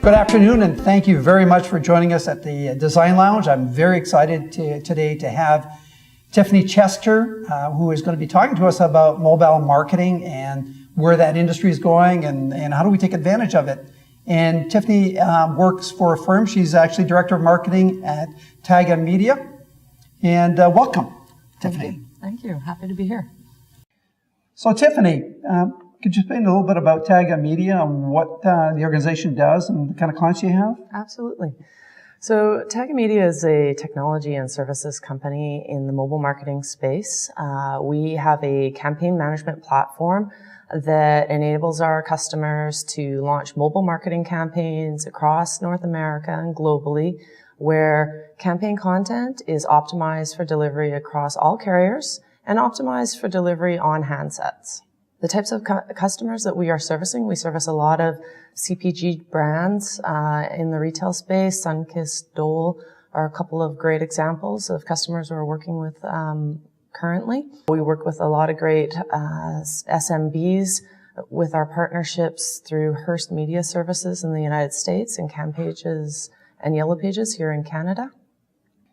Good afternoon, and thank you very much for joining us at the Design Lounge. I'm very excited today to have Tiffany Chester, who is going to be talking to us about mobile marketing and where that industry is going and how do we take advantage of it. And Tiffany works for a firm. She's actually Director of Marketing at Tag Media. And welcome, Tiffany. Thank you. Happy to be here. So Tiffany, could you explain a little bit about Tag Media and what the organization does and the kind of clients you have? Absolutely. So Tag Media is a technology and services company in the mobile marketing space. We have a campaign management platform that enables our customers to launch mobile marketing campaigns across North America and globally, where campaign content is optimized for delivery across all carriers and optimized for delivery on handsets. The types of customers that we are servicing, we service a lot of CPG brands in the retail space. Sunkist, Dole are a couple of great examples of customers we're working with currently. We work with a lot of great SMBs with our partnerships through Hearst Media Services in the United States and Campages and Yellow Pages here in Canada.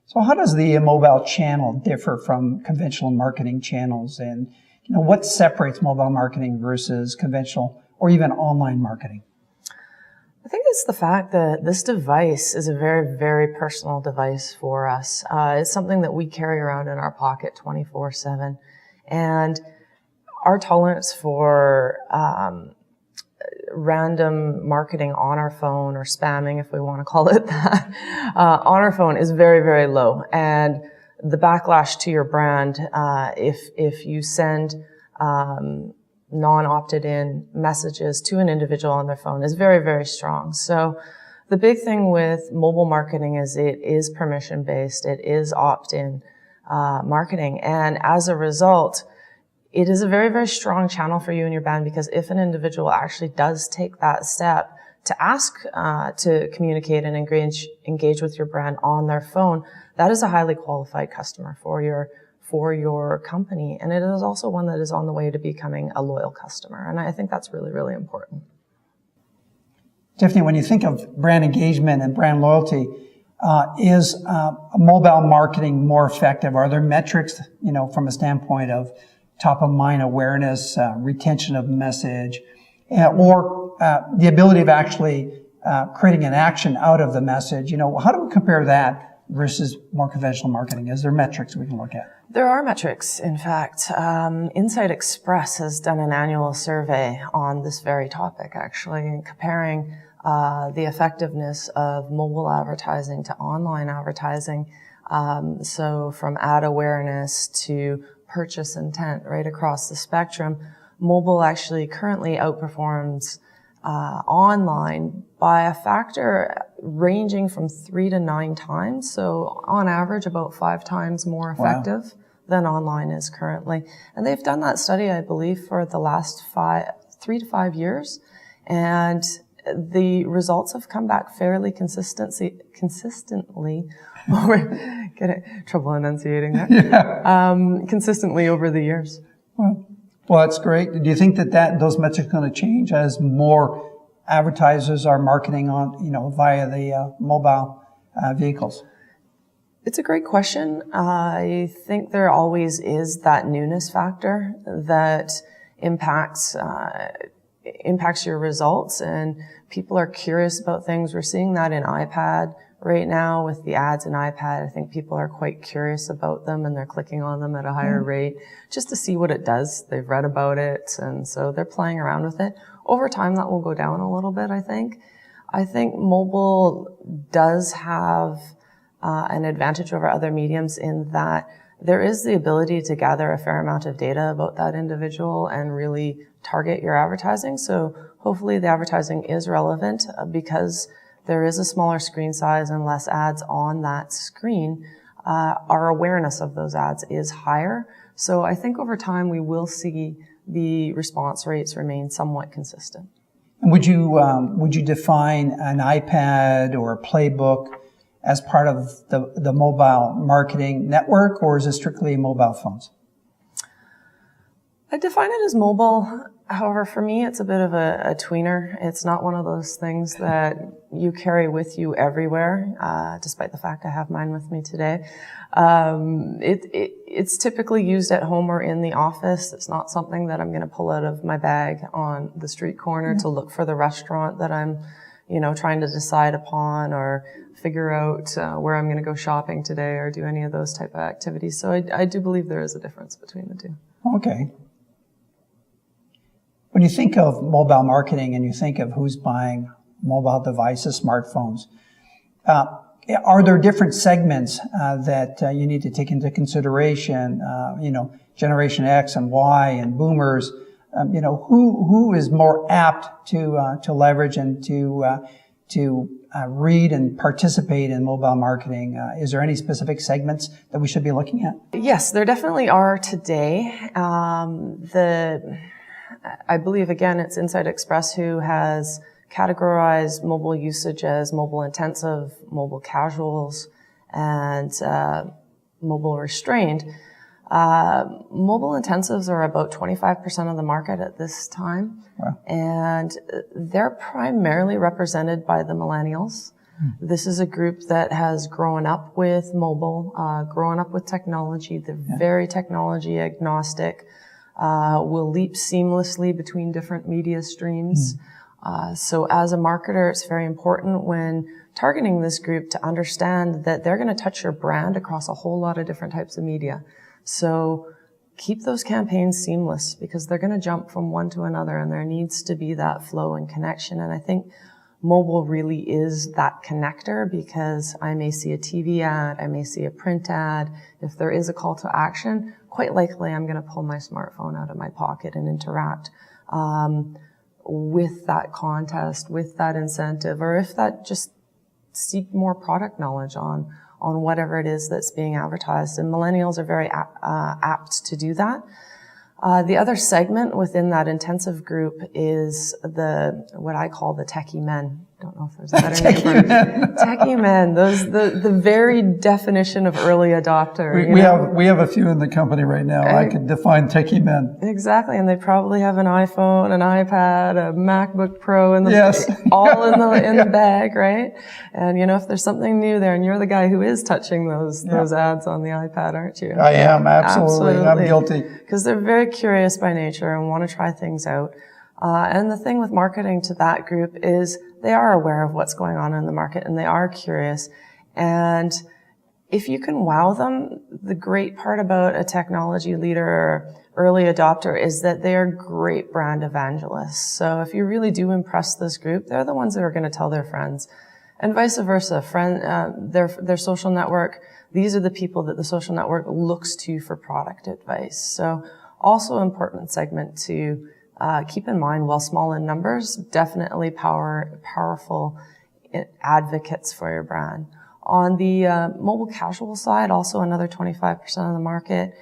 So how does the mobile channel differ from conventional marketing channels, and what separates mobile marketing versus conventional or even online marketing? I think it's the fact that this device is a very, very personal device for us. It's something that we carry around in our pocket 24/7. And our tolerance for random marketing on our phone, or spamming, if we want to call it that, on our phone is very, very low. And the backlash to your brand, if you send non-opted in messages to an individual on their phone, is very, very strong. So the big thing with mobile marketing is it is permission-based, it is opt-in marketing, and as a result, it is a very, very strong channel for you and your brand, because if an individual actually does take that step to ask to communicate and engage with your brand on their phone, that is a highly qualified customer for your company. And it is also one that is on the way to becoming a loyal customer. And I think that's really, really important. Tiffany, when you think of brand engagement and brand loyalty, is mobile marketing more effective? Are there metrics, from a standpoint of top of mind awareness, retention of message, or the ability of actually creating an action out of the message? How do we compare that versus more conventional marketing? Is there metrics we can look at? There are metrics. In fact, Insight Express has done an annual survey on this very topic, actually, comparing the effectiveness of mobile advertising to online advertising. So from ad awareness to purchase intent, right across the spectrum, mobile actually currently outperforms online by a factor ranging from 3 to 9 times. So on average, about 5 times more effective than online is currently. And they've done that study, I believe, for the last 3 to 5 years. And the results have come back fairly consistently over, trouble enunciating there. Yeah. Consistently over the years. Well, that's great. Do you think that those metrics are going to change as more advertisers are marketing on, via the mobile vehicles? It's a great question. I think there always is that newness factor that impacts your results, and people are curious about things. We're seeing that in iPad right now with the ads in iPad. I think people are quite curious about them, and they're clicking on them at a higher rate just to see what it does. They've read about it, and so they're playing around with it. Over time, that will go down a little bit, I think. I think mobile does have an advantage over other mediums in that there is the ability to gather a fair amount of data about that individual and really target your advertising. So hopefully the advertising is relevant because there is a smaller screen size and less ads on that screen. Our awareness of those ads is higher. So I think over time we will see the response rates remain somewhat consistent. And would you define an iPad or a playbook as part of the mobile marketing network, or is it strictly mobile phones? I define it as mobile. However, for me, it's a bit of a tweener. It's not one of those things that you carry with you everywhere, despite the fact I have mine with me today. It's typically used at home or in the office. It's not something that I'm going to pull out of my bag on the street corner to look for the restaurant that I'm, trying to decide upon, or figure out where I'm going to go shopping today, or do any of those type of activities. So I do believe there is a difference between the two. Okay. When you think of mobile marketing and you think of who's buying mobile devices, smartphones, are there different segments that you need to take into consideration? Generation X and Y and boomers. Who is more apt to leverage and to read and participate in mobile marketing? Is there any specific segments that we should be looking at? Yes, there definitely are today. I believe, again, it's Inside Express who has categorized mobile usage as mobile intensive, mobile casuals, and mobile restrained. Mobile intensives are about 25% of the market at this time. Wow. And they're primarily represented by the millennials. This is a group that has grown up with mobile, grown up with technology. They're very technology agnostic. Will leap seamlessly between different media streams. So as a marketer, it's very important when targeting this group to understand that they're going to touch your brand across a whole lot of different types of media. So keep those campaigns seamless, because they're going to jump from one to another, and there needs to be that flow and connection. And I think mobile really is that connector, because I may see a TV ad, I may see a print ad. If there is a call to action, quite likely I'm going to pull my smartphone out of my pocket and interact with that contest, with that incentive, or if that just seek more product knowledge on whatever it is that's being advertised. And millennials are very apt to do that. The other segment within that intensive group is what I call the techie men. Don't know if there's a better name for it. Techie men. The very definition of early adopter. We have a few in the company right now. I could define techie men. Exactly, and they probably have an iPhone, an iPad, a MacBook Pro, and all in the bag, right? And if there's something new there, and you're the guy who is touching those ads on the iPad, aren't you? I am, absolutely. I'm guilty. Because they're very curious by nature and want to try things out. And the thing with marketing to that group is they are aware of what's going on in the market, and they are curious. And if you can wow them, the great part about a technology leader or early adopter is that they are great brand evangelists. So if you really do impress this group, they're the ones that are going to tell their friends, and vice versa. Their social network, these are the people that the social network looks to for product advice. So also important segment to keep in mind, while small in numbers, definitely powerful advocates for your brand. On the mobile casual side, also another 25% of the market.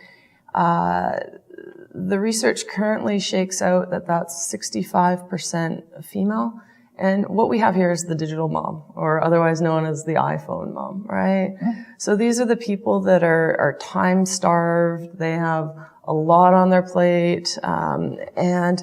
The research currently shakes out that that's 65% female. And what we have here is the digital mom, or otherwise known as the iPhone mom, right? So these are the people that are time starved. They have a lot on their plate, and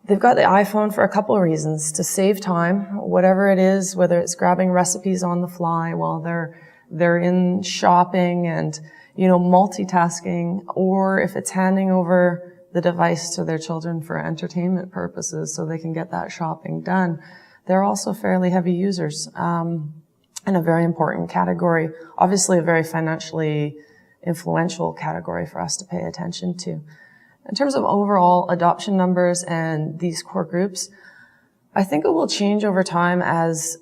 they've got the iPhone for a couple of reasons: to save time, whatever it is, whether it's grabbing recipes on the fly while they're in shopping and multitasking, or if it's handing over the device to their children for entertainment purposes so they can get that shopping done. They're also fairly heavy users, and a very important category, obviously a very financially influential category for us to pay attention to. In terms of overall adoption numbers and these core groups, I think it will change over time as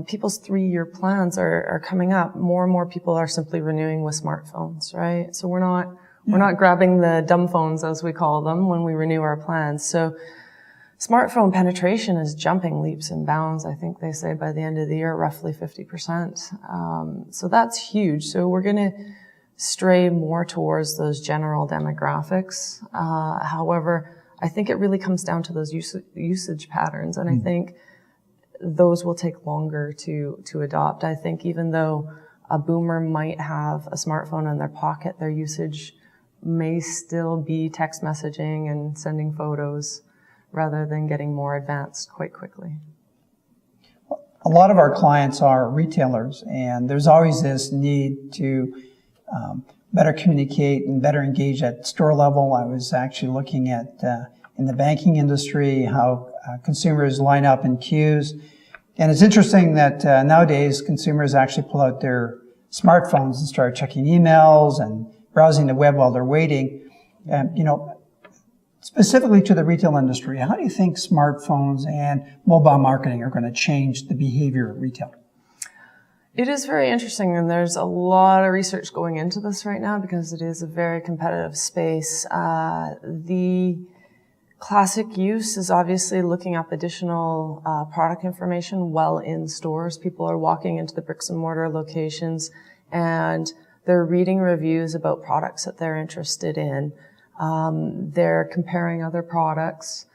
people's 3-year plans are coming up. More and more people are simply renewing with smartphones, right? So we're not grabbing the dumb phones, as we call them, when we renew our plans. So smartphone penetration is jumping leaps and bounds. I think they say by the end of the year, roughly 50%. So that's huge. So we're going to stray more towards those general demographics. However, I think it really comes down to those usage patterns, and I think those will take longer to adopt. I think even though a boomer might have a smartphone in their pocket, their usage may still be text messaging and sending photos. rather than getting more advanced quite quickly. A lot of our clients are retailers, and there's always this need to better communicate and better engage at store level. I was actually looking at in the banking industry how consumers line up in queues. And it's interesting that nowadays consumers actually pull out their smartphones and start checking emails and browsing the web while they're waiting. Specifically to the retail industry, how do you think smartphones and mobile marketing are going to change the behavior of retail? It is very interesting, and there's a lot of research going into this right now because it is a very competitive space. The classic use is obviously looking up additional product information while in stores. People are walking into the bricks and mortar locations and they're reading reviews about products that they're interested in. They're comparing other products,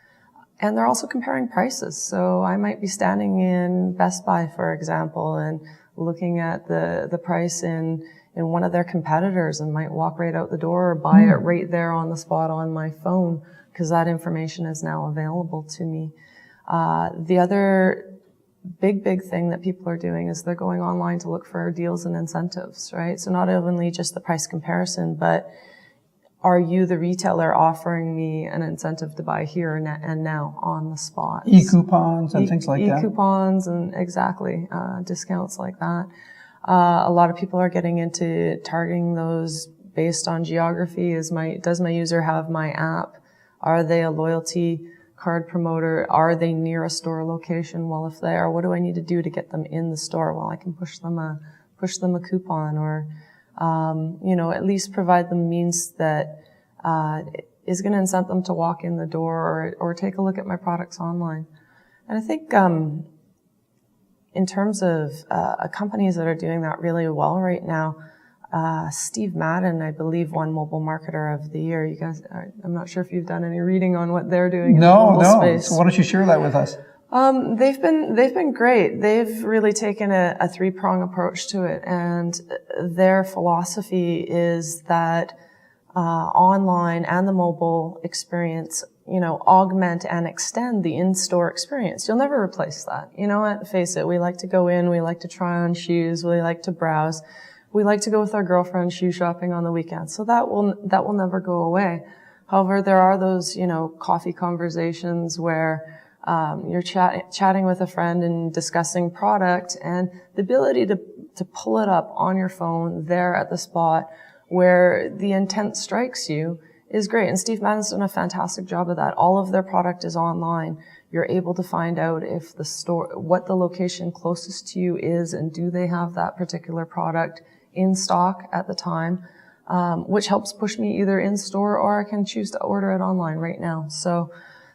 and they're also comparing prices. So I might be standing in Best Buy, for example, and looking at the price in one of their competitors and might walk right out the door or buy it right there on the spot on my phone because that information is now available to me. The other big thing that people are doing is they're going online to look for deals and incentives, right? So not only just the price comparison, but are you, the retailer, offering me an incentive to buy here and now on the spot? E-coupons and things like that. E-coupons and exactly, discounts like that. A lot of people are getting into targeting those based on geography. Does my user have my app? Are they a loyalty card promoter? Are they near a store location? Well, if they are, what do I need to do to get them in the store? Well, I can push them a coupon or at least provide them means that is going to incent them to walk in the door or take a look at my products online. And I think in terms of companies that are doing that really well right now, Steve Madden, I believe, won Mobile Marketer of the Year. You guys, I'm not sure if you've done any reading on what they're doing in the mobile space. So why don't you share that with us? They've been great. They've really taken a three-prong approach to it, and their philosophy is that online and the mobile experience, augment and extend the in-store experience. You'll never replace that. Face it, we like to go in, we like to try on shoes, we like to browse, we like to go with our girlfriend shoe shopping on the weekend. So that will never go away. However, there are those, coffee conversations where you're chatting with a friend and discussing product, and the ability to pull it up on your phone there at the spot where the intent strikes you is great. And Steve Madden's done a fantastic job of that. All of their product is online. You're able to find out if what the location closest to you is, and do they have that particular product in stock at the time, which helps push me either in store or I can choose to order it online right now. So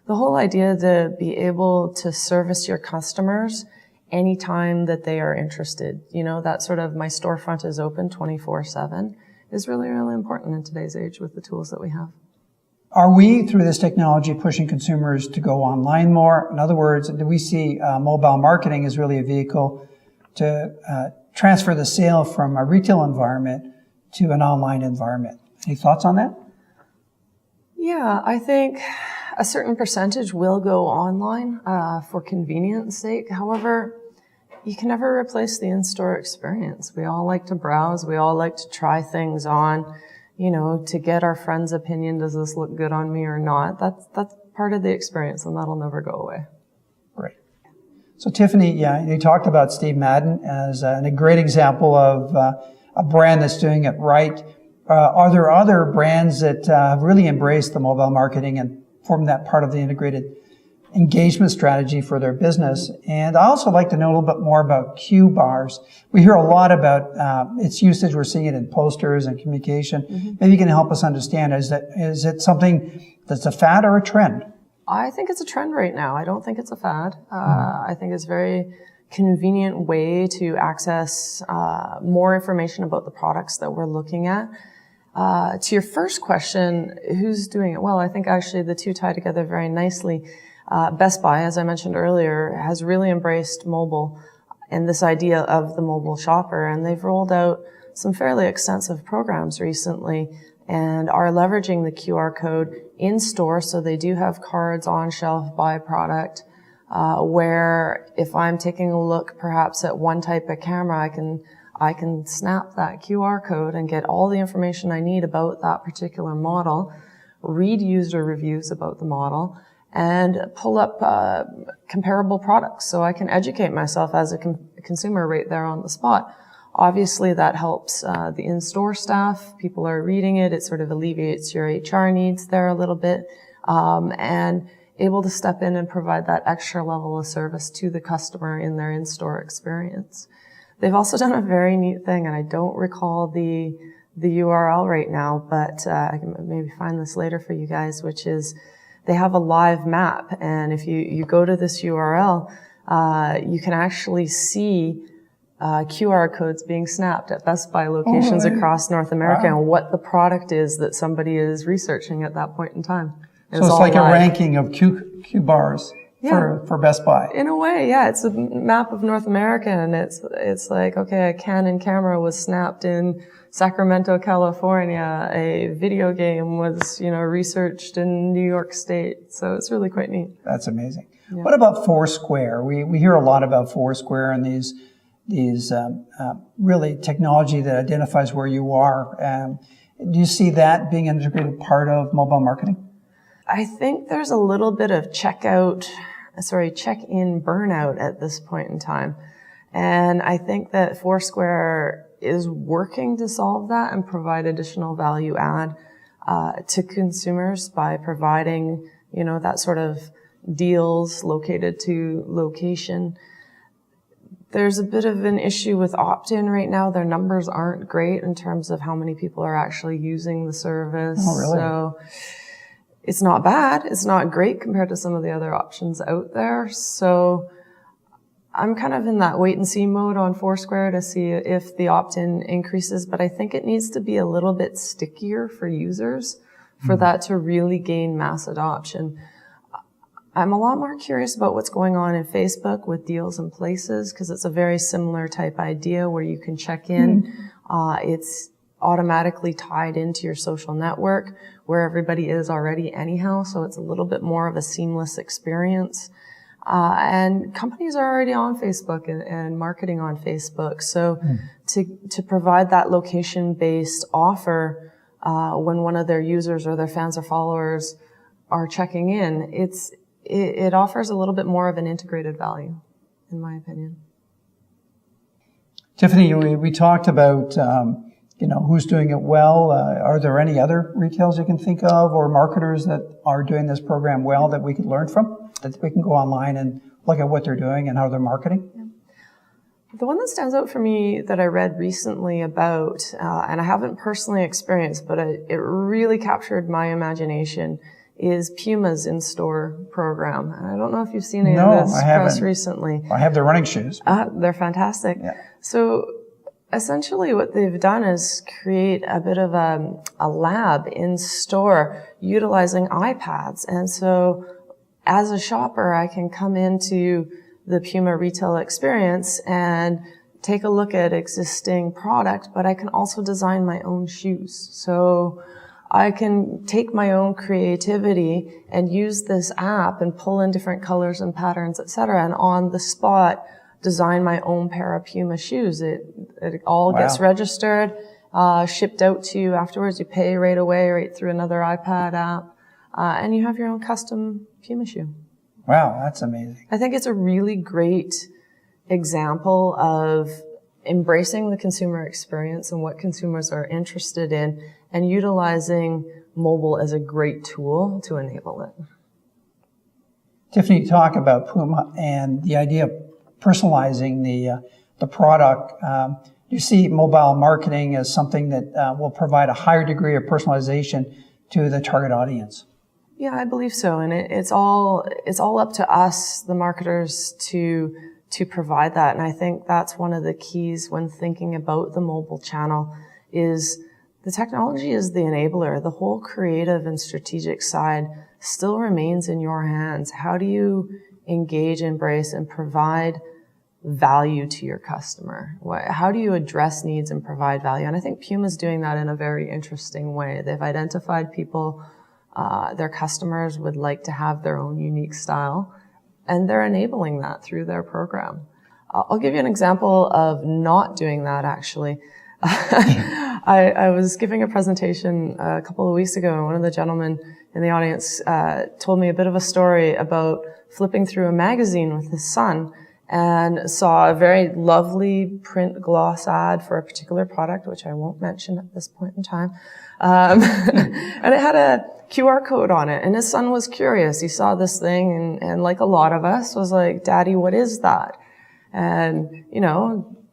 the whole idea to be able to service your customers anytime that they are interested, that sort of my storefront is open 24/7 is really, really important in today's age with the tools that we have. Are we, through this technology, pushing consumers to go online more? In other words, do we see mobile marketing as really a vehicle to transfer the sale from a retail environment to an online environment? Any thoughts on that? Yeah, I think a certain percentage will go online for convenience sake. However, you can never replace the in-store experience. We all like to browse. We all like to try things on, to get our friend's opinion. Does this look good on me or not? That's part of the experience, and that'll never go away. Great. So Tiffany, you talked about Steve Madden as a great example of a brand that's doing it right. Are there other brands that have really embraced the mobile marketing and form that part of the integrated engagement strategy for their business? And I also like to know a little bit more about Q bars. We hear a lot about its usage. We're seeing it in posters and communication. Mm-hmm. Maybe you can help us understand, is it something that's a fad or a trend? I think it's a trend right now. I don't think it's a fad. I think it's a very convenient way to access more information about the products that we're looking at. To your first question, who's doing it well? I think actually the two tie together very nicely. Best Buy, as I mentioned earlier, has really embraced mobile and this idea of the mobile shopper, and they've rolled out some fairly extensive programs recently and are leveraging the QR code in store. So they do have cards on shelf by product, where if I'm taking a look perhaps at one type of camera, I can snap that QR code and get all the information I need about that particular model, read user reviews about the model, and pull up comparable products so I can educate myself as a consumer right there on the spot. Obviously, that helps the in-store staff. People are reading it. It sort of alleviates your HR needs there a little bit, and able to step in and provide that extra level of service to the customer in their in-store experience. They've also done a very neat thing, and I don't recall the URL right now, but I can maybe find this later for you guys, which is they have a live map, and if you go to this URL, you can actually see QR codes being snapped at Best Buy locations across North America, and what the product is that somebody is researching at that point in time. So it's like live. A ranking of Q bars for Best Buy. In a way, yeah. It's a map of North America, and it's like, okay, a Canon camera was snapped in Sacramento, California. A video game was, researched in New York State. So it's really quite neat. That's amazing. Yeah. What about Foursquare? We hear a lot about Foursquare and these really technology that identifies where you are. Do you see that being an integrated part of mobile marketing? I think there's a little bit of check-in burnout at this point in time. And I think that Foursquare is working to solve that and provide additional value add to consumers by providing, that sort of deals located to location. There's a bit of an issue with opt-in right now. Their numbers aren't great in terms of how many people are actually using the service. Oh, really? So it's not bad. It's not great compared to some of the other options out there. So I'm kind of in that wait and see mode on Foursquare to see if the opt-in increases, but I think it needs to be a little bit stickier for users for that to really gain mass adoption. I'm a lot more curious about what's going on in Facebook with deals and places, because it's a very similar type idea where you can check in. It's automatically tied into your social network where everybody is already anyhow, so it's a little bit more of a seamless experience. And companies are already on Facebook and marketing on Facebook. So to provide that location-based offer when one of their users or their fans or followers are checking in, it offers a little bit more of an integrated value, in my opinion. Tiffany, we talked about who's doing it well. Are there any other retailers you can think of or marketers that are doing this program well that we could learn from, that we can go online and look at what they're doing and how they're marketing? Yeah. The one that stands out for me that I read recently about, and I haven't personally experienced, but it really captured my imagination, is Puma's in-store program. And I don't know if you've seen any of this press recently. I have their running shoes. They're fantastic. Yeah. So essentially what they've done is create a bit of a lab in store utilizing iPads. And so as a shopper, I can come into the Puma retail experience and take a look at existing product, but I can also design my own shoes. So I can take my own creativity and use this app and pull in different colors and patterns, etc., and on the spot design my own pair of Puma shoes. It all gets registered, shipped out to you afterwards. You pay right away, right through another iPad app, and you have your own custom Puma shoe. Wow, that's amazing. I think it's a really great example of embracing the consumer experience and what consumers are interested in, and utilizing mobile as a great tool to enable it. Tiffany, you talk about Puma and the idea of personalizing the product. You see mobile marketing as something that will provide a higher degree of personalization to the target audience. Yeah, I believe so, and it's all up to us, the marketers, to provide that. And I think that's one of the keys when thinking about the mobile channel is the technology is the enabler. The whole creative and strategic side still remains in your hands. How do you engage, embrace, and provide value to your customer? How do you address needs and provide value? And I think Puma's doing that in a very interesting way. They've identified people, their customers would like to have their own unique style, and they're enabling that through their program. I'll give you an example of not doing that, actually. I was giving a presentation a couple of weeks ago, and one of the gentlemen in the audience told me a bit of a story about flipping through a magazine with his son and saw a very lovely print gloss ad for a particular product, which I won't mention at this point in time. And it had a QR code on it, and his son was curious. He saw this thing and like a lot of us, was like, "Daddy, what is that?" And,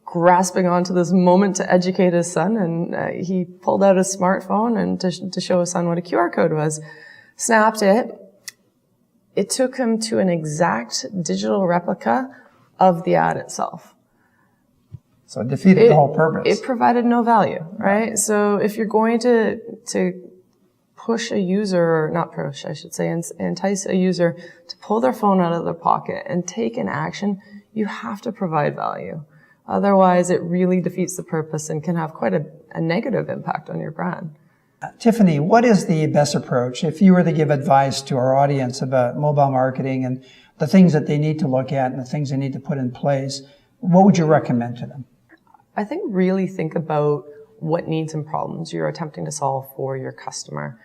grasping onto this moment to educate his son, and he pulled out his smartphone and to show his son what a QR code was, snapped it. It took him to an exact digital replica of the ad itself. So it defeated the whole purpose. It provided no value, right? So if you're going to push a user, or not push, I should say, entice a user to pull their phone out of their pocket and take an action, you have to provide value. Otherwise, it really defeats the purpose and can have quite a negative impact on your brand. Tiffany, what is the best approach if you were to give advice to our audience about mobile marketing and the things that they need to look at and the things they need to put in place? What would you recommend to them? I think really think about what needs and problems you're attempting to solve for your customer.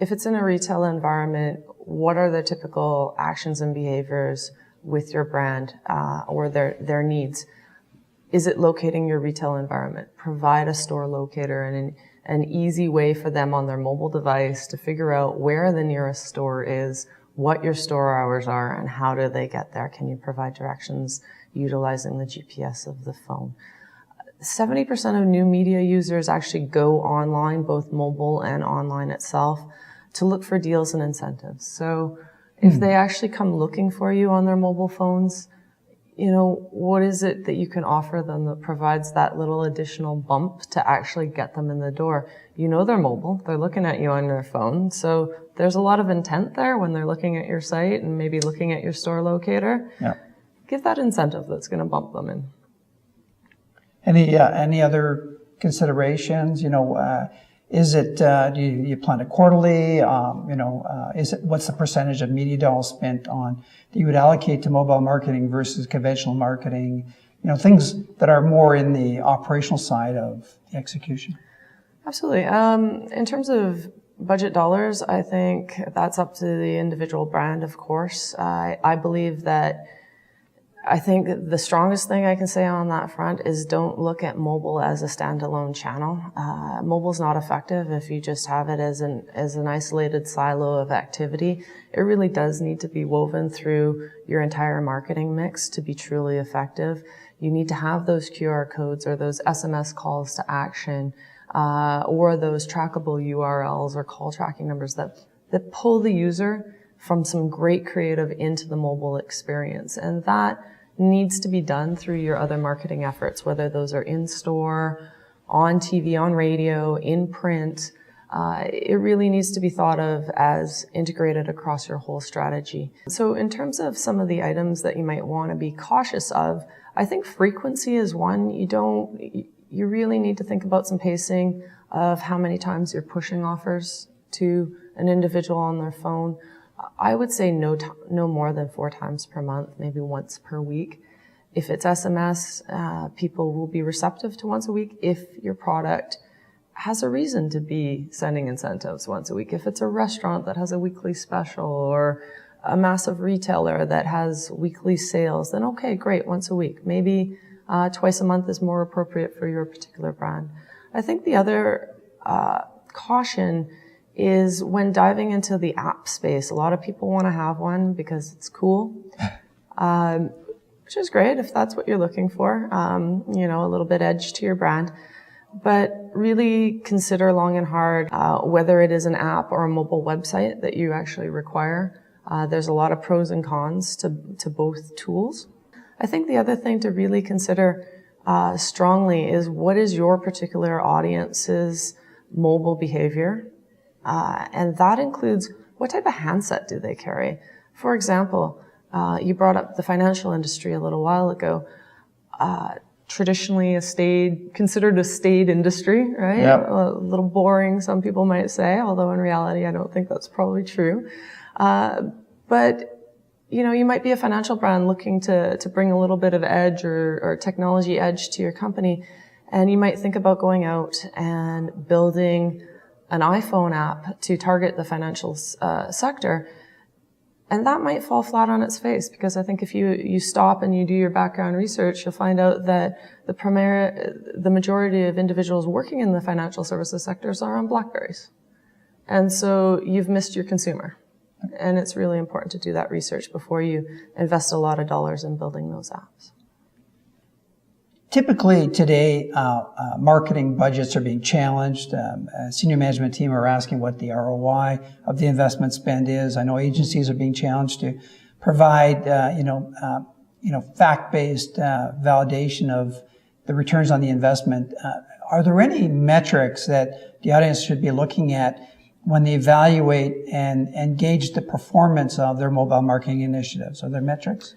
If it's in a retail environment, what are the typical actions and behaviors with your brand or their needs? Is it locating your retail environment? Provide a store locator and an easy way for them on their mobile device to figure out where the nearest store is, what your store hours are, and how do they get there. Can you provide directions utilizing the GPS of the phone? 70% of new media users actually go online, both mobile and online itself, to look for deals and incentives. So if they actually come looking for you on their mobile phones, what is it that you can offer them that provides that little additional bump to actually get them in the door? They're mobile. They're looking at you on their phone. So there's a lot of intent there when they're looking at your site and maybe looking at your store locator. Yeah. Give that incentive that's going to bump them in. Any other considerations? Is it, do you plan it quarterly? What's the percentage of media dollars spent on that you would allocate to mobile marketing versus conventional marketing? Things that are more in the operational side of the execution. Absolutely. In terms of budget dollars, I think that's up to the individual brand, of course. I think the strongest thing I can say on that front is don't look at mobile as a standalone channel. Mobile's not effective if you just have it as an isolated silo of activity. It really does need to be woven through your entire marketing mix to be truly effective. You need to have those QR codes or those SMS calls to action, or those trackable URLs or call tracking numbers that pull the user from some great creative into the mobile experience. And that needs to be done through your other marketing efforts, whether those are in-store, on TV, on radio, in print. It really needs to be thought of as integrated across your whole strategy. So in terms of some of the items that you might want to be cautious of, I think frequency is one. You really need to think about some pacing of how many times you're pushing offers to an individual on their phone. I would say no more than 4 times per month, maybe once per week. If it's SMS, people will be receptive to once a week if your product has a reason to be sending incentives once a week. If it's a restaurant that has a weekly special or a massive retailer that has weekly sales, then okay, great, once a week. Maybe twice a month is more appropriate for your particular brand. I think the other caution is when diving into the app space. A lot of people want to have one because it's cool, which is great if that's what you're looking for, a little bit edge to your brand. But really consider long and hard whether it is an app or a mobile website that you actually require. There's a lot of pros and cons to both tools. I think the other thing to really consider strongly is what is your particular audience's mobile behavior? And that includes what type of handset do they carry? For example, You brought up the financial industry a little while ago. Traditionally considered a staid industry, right? Yep. A little boring, some people might say, although in reality, I don't think that's probably true. But you might be a financial brand looking to bring a little bit of edge or technology edge to your company. And you might think about going out and building an iPhone app to target the financial sector. And that might fall flat on its face, because I think if you stop and you do your background research, you'll find out that the majority of individuals working in the financial services sectors are on BlackBerries. And so you've missed your consumer. And it's really important to do that research before you invest a lot of dollars in building those apps. Typically today, marketing budgets are being challenged. Senior management team are asking what the ROI of the investment spend is. I know agencies are being challenged to provide, fact-based validation of the returns on the investment. Are there any metrics that the audience should be looking at when they evaluate and gauge the performance of their mobile marketing initiatives? Are there metrics?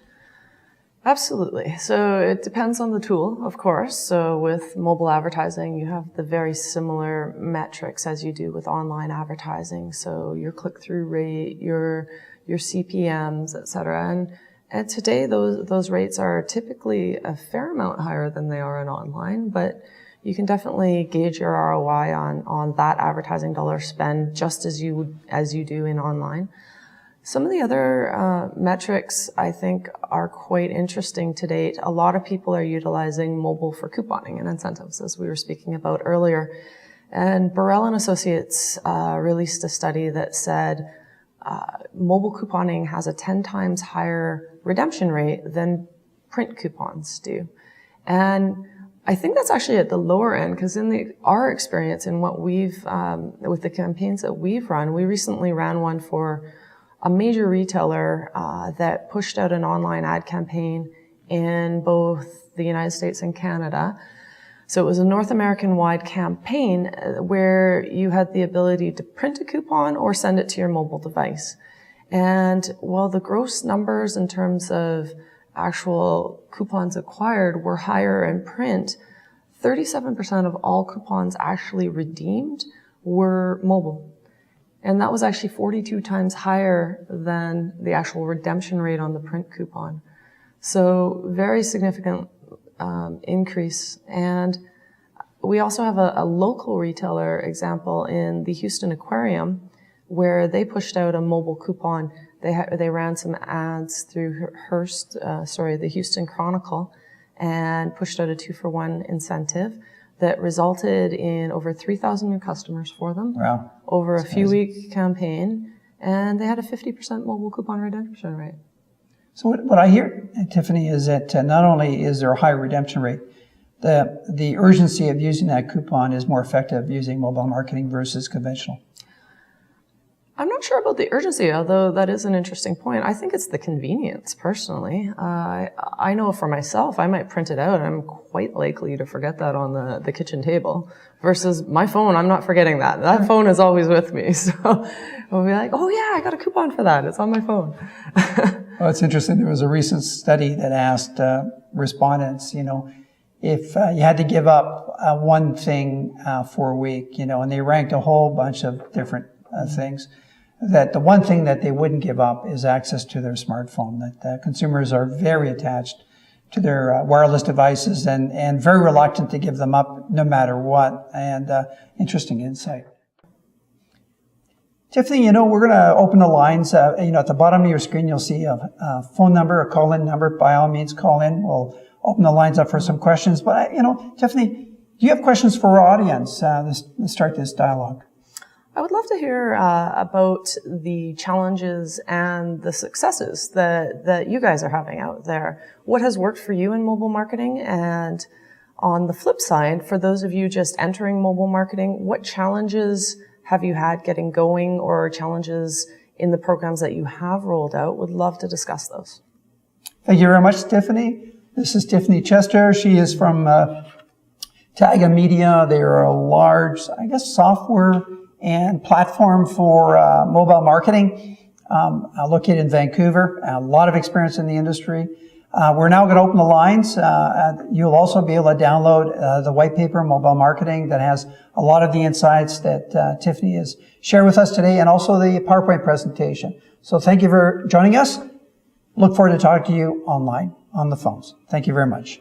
Absolutely. So it depends on the tool, of course. So with mobile advertising, you have the very similar metrics as you do with online advertising. So your click-through rate, your CPMs, et cetera. And today those rates are typically a fair amount higher than they are in online, but you can definitely gauge your ROI on that advertising dollar spend just as you do in online. Some of the other metrics I think are quite interesting to date. A lot of people are utilizing mobile for couponing and incentives, as we were speaking about earlier. And Burrell and Associates released a study that said mobile couponing has a 10 times higher redemption rate than print coupons do. And I think that's actually at the lower end, because in our experience in what we've with the campaigns that we've run, we recently ran one for a major retailer that pushed out an online ad campaign in both the United States and Canada. So it was a North American-wide campaign where you had the ability to print a coupon or send it to your mobile device. And while the gross numbers in terms of actual coupons acquired were higher in print, 37% of all coupons actually redeemed were mobile. And that was actually 42 times higher than the actual redemption rate on the print coupon. So very significant increase. And we also have a local retailer example in the Houston Aquarium, where they pushed out a mobile coupon. They ran some ads through the Houston Chronicle, and pushed out a 2-for-1 incentive that resulted in over 3,000 new customers for them. Wow. Over a few-week campaign, and they had a 50% mobile coupon redemption rate. So what I hear, Tiffany, is that not only is there a high redemption rate, the urgency of using that coupon is more effective using mobile marketing versus conventional. I'm not sure about the urgency, although that is an interesting point. I think it's the convenience, personally. I know for myself, I might print it out, and I'm quite likely to forget that on the kitchen table. Versus my phone, I'm not forgetting that. That phone is always with me. So I'll be like, oh yeah, I got a coupon for that. It's on my phone. Well, it's interesting. There was a recent study that asked respondents, if you had to give up one thing for a week, and they ranked a whole bunch of different things, that the one thing that they wouldn't give up is access to their smartphone, that consumers are very attached to their wireless devices and very reluctant to give them up no matter what. And interesting insight. Tiffany, we're going to open the lines. At the bottom of your screen, you'll see a phone number, a call-in number. By all means, call in. We'll open the lines up for some questions. But, Tiffany, do you have questions for our audience? Let's start this dialogue. I would love to hear about the challenges and the successes that you guys are having out there. What has worked for you in mobile marketing? And on the flip side, for those of you just entering mobile marketing, what challenges have you had getting going, or challenges in the programs that you have rolled out? Would love to discuss those. Thank you very much, Tiffany. This is Tiffany Chester. She is from Taga Media. They are a large, software and platform for mobile marketing. located in Vancouver, a lot of experience in the industry. We're now going to open the lines. You'll also be able to download the white paper, Mobile Marketing, that has a lot of the insights that Tiffany has shared with us today, and also the PowerPoint presentation. So thank you for joining us. Look forward to talking to you online, on the phones. Thank you very much.